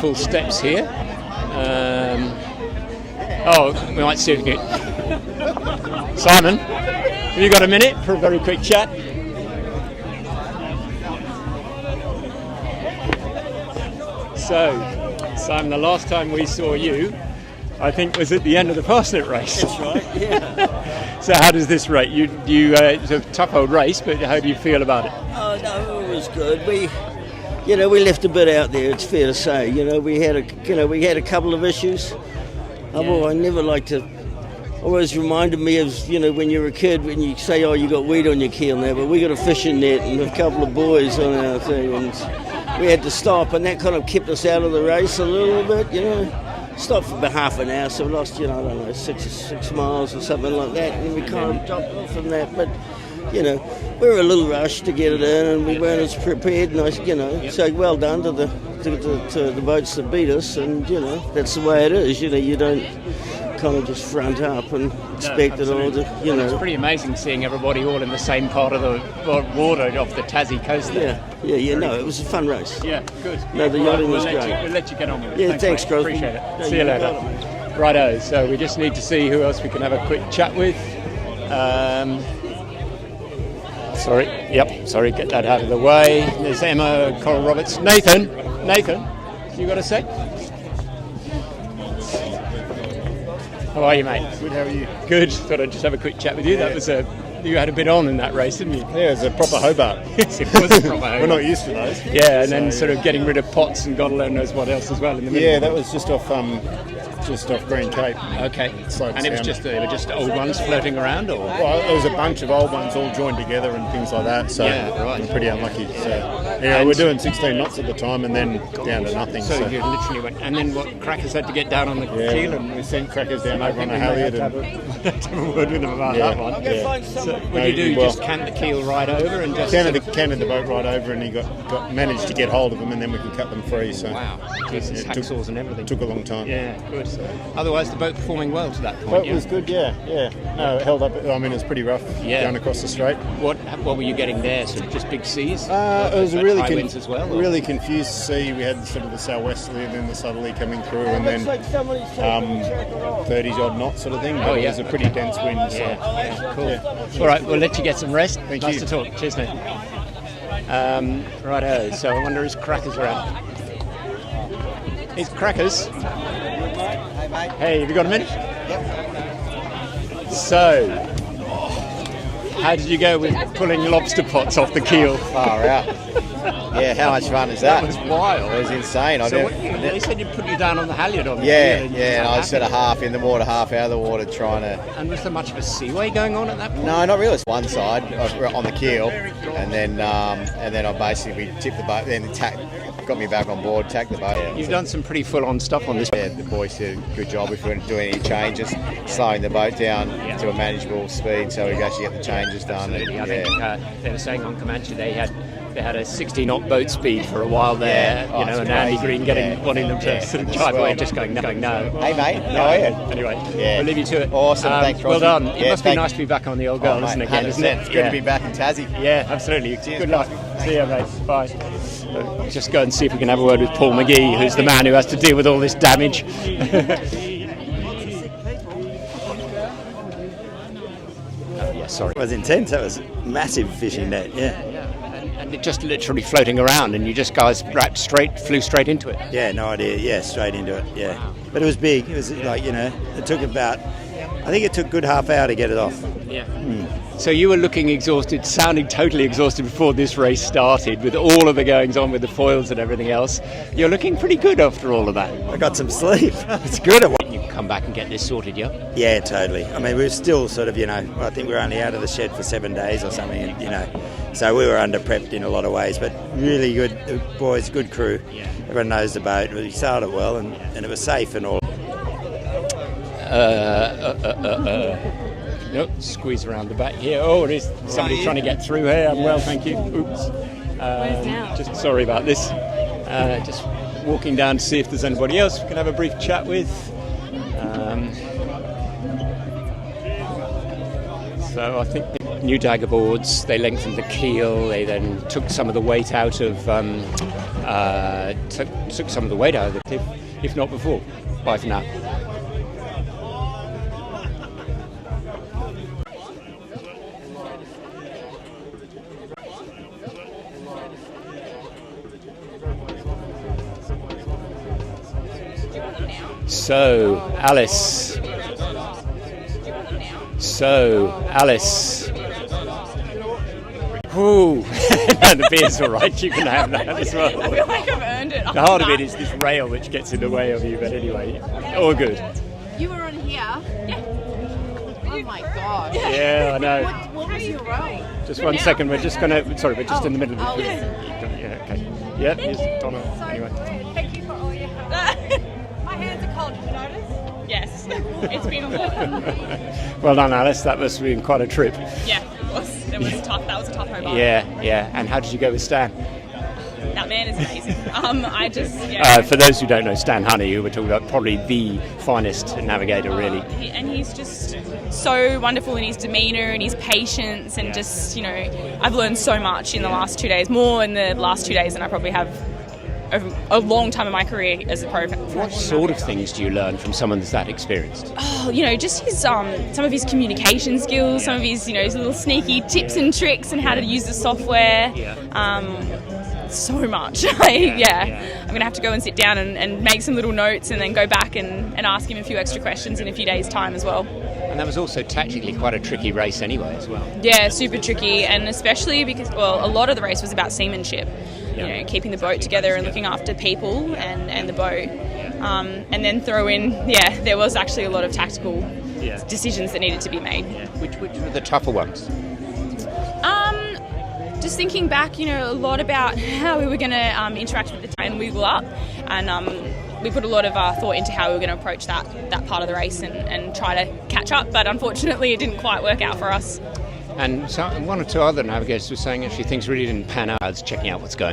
beautiful steps here. We might see if we can. Simon, have you got a minute for a very quick chat? So, Simon, the last time we saw you, I think, was at the end of the parsnip race. That's right, yeah. So how does this rate? It's a tough old race, but how do you feel about it? Oh, no, it was good. We left a bit out there, it's fair to say. We had a couple of issues. I never like to. Always reminded me of, when you were a kid, when you say, you got weed on your keel now, but we got a fishing net and a couple of boys on our thing, and we had to stop, and that kind of kept us out of the race a little bit, Stopped for about half an hour, so we lost, 6 miles or something like that, and we kind of dropped off from that, but, we were a little rushed to get it in, and we weren't as prepared, so well done to the boats that beat us, and, that's the way it is, you don't kind of just front up and expect it all to, It's pretty amazing seeing everybody all in the same part of the water off the Tassie coast there. Yeah, it was a fun race. Yeah, good. No, the yachting was great. We'll let you get on with it. Yeah, thanks, Crosbie. Appreciate it. See you later. Righto, so we just need to see who else we can have a quick chat with. Sorry, get that out of the way. There's Emma, Coral Roberts. Nathan, you got a sec? How are you, mate? Good, how are you? Good. Thought I'd just have a quick chat with you. Yeah. That was you had a bit on in that race, didn't you? Yeah, it was a proper Hobart. Yes, it was a proper Hobart. We're not used to those. Yeah, and then sort of getting rid of pots and God alone knows what else as well in the middle. Yeah, that was just off Green Cape. Okay. And it was they were just old ones floating around, or? Well, there was a bunch of old ones all joined together and things like that. So we're pretty unlucky. So we're doing 16 knots at the time, and then down to nothing. So you literally went, and then what? Crackers had to get down on the keel, and we sent Crackers down over on a halyard and have a word with them about that one. Yeah. So what did you do? Just cant the keel right over and just canted the boat right over, and he managed to get hold of them, and then we could cut them free. So wow, Jesus, hacksaws and everything. Took a long time. Yeah, good. Otherwise, the boat performing well to that point. Boat was good, yeah. No, it held up. I mean, it was pretty rough going across the strait. What were you getting there? Sort of just big seas? It was a really high winds as well. Really confused sea. We had sort of the southwesterly and then the southerly coming through, and then 30s odd knots sort of thing. But it was a pretty dense wind. Cool. Yeah. All right, we'll let you get some rest. Nice you. to talk. Cheers, mate. Righto. So I wonder is Crackers around? Is Crackers? Hey, have you got a minute? Yep. So, how did you go with pulling lobster pots off the keel? Far out. Yeah, how much fun is that? That was wild. It was insane. They said you put you down on the halyard on the keel. And I was sort of half in the water, half out of the water trying to... And was there much of a seaway going on at that point? No, not really. It's one side on the keel, and then I basically tipped the boat, then got me back on board, tacked the boat. You've done some pretty full-on stuff on this. Yeah, the boys did a good job if we weren't doing any changes, slowing the boat down to a manageable speed so we could actually get the changes done. Absolutely. I think they were saying on Comanche they had a 60-knot boat speed for a while there, and Andy Green wanting them to sort of drive away, just going no. Hey mate, how are you? Anyway, we'll leave you to it. Awesome, thanks, well done. It must be nice to be back on the old girl, isn't it? Again, 100%. Isn't it? It's good to be back in Tassie. Yeah, absolutely. Cheers, good luck. See you, mate. Bye. Just go and see if we can have a word with Paul Magee, who's the man who has to deal with all this damage. Sorry. It was intense. That was massive fishing net, And it just literally floating around, and you just guys flew straight into it. Yeah, no idea. Yeah, straight into it. Yeah, wow. But it was big. It was like it took about. I think it took a good half hour to get it off. Yeah. So you were looking exhausted, sounding totally exhausted before this race started, with all of the goings on with the foils and everything else. You're looking pretty good after all of that. I got some sleep. It's good. You can come back and get this sorted, yeah? Yeah, totally. I mean, we're still sort of, I think we're only out of the shed for 7 days or something, so we were under-prepped in a lot of ways, but really good boys, good crew. Yeah. Everyone knows the boat. We sailed it well, and it was safe and all. Nope, squeeze around the back here. Oh, there's somebody trying to get through here. I'm well, thank you. Oops. Just sorry about this. Just walking down to see if there's anybody else we can have a brief chat with. So I think the new dagger boards, they lengthened the keel. They then took some of the weight out of took some of the weight out of the cliff, if not before. Bye for now. So, Alice. Ooh, no, the beer's all right. You can have that as well. I feel like I've earned it. The heart of it is this rail which gets in the way of you, but anyway, all good. You were on here? Yeah. Oh my gosh. Yeah, I know. What was your role? Just one second, we're just gonna. Sorry, we're just in the middle of it. yeah. Yeah, okay. Yeah, here's Donna. Anyway. Thank you for all your help. My hands are cold, did you notice? Yes. It's been a lot. Well done, Alice. That must have been quite a trip. Yeah, it was tough. That was a tough Hobart. Yeah. And how did you go with Stan? That man is amazing. For those who don't know, Stan Honey, who we're talking about, probably the finest navigator, really. And he's just so wonderful in his demeanour and his patience, and just, I've learned so much in the last 2 days, more in the last 2 days than I probably have over a long time in my career as a pro. What sort of things do you learn from someone that's that experienced? Oh, just his some of his communication skills, some of his his little sneaky tips and tricks, and how to use the software. So much. I'm going to have to go and sit down and make some little notes, and then go back and ask him a few extra questions in a few days' time as well. And that was also tactically quite a tricky race anyway as well. Yeah, super tricky, and especially because, a lot of the race was about seamanship. Keeping the boat together and looking after people and the boat. And then throw in, there was actually a lot of tactical decisions that needed to be made. Yeah. Which were the tougher ones? Just thinking back, a lot about how we were going to interact with the tide and wiggle up, and we put a lot of thought into how we were going to approach that part of the race and try to catch up, but unfortunately it didn't quite work out for us. And so one or two other navigators were saying actually things really didn't pan out. I was checking out what's going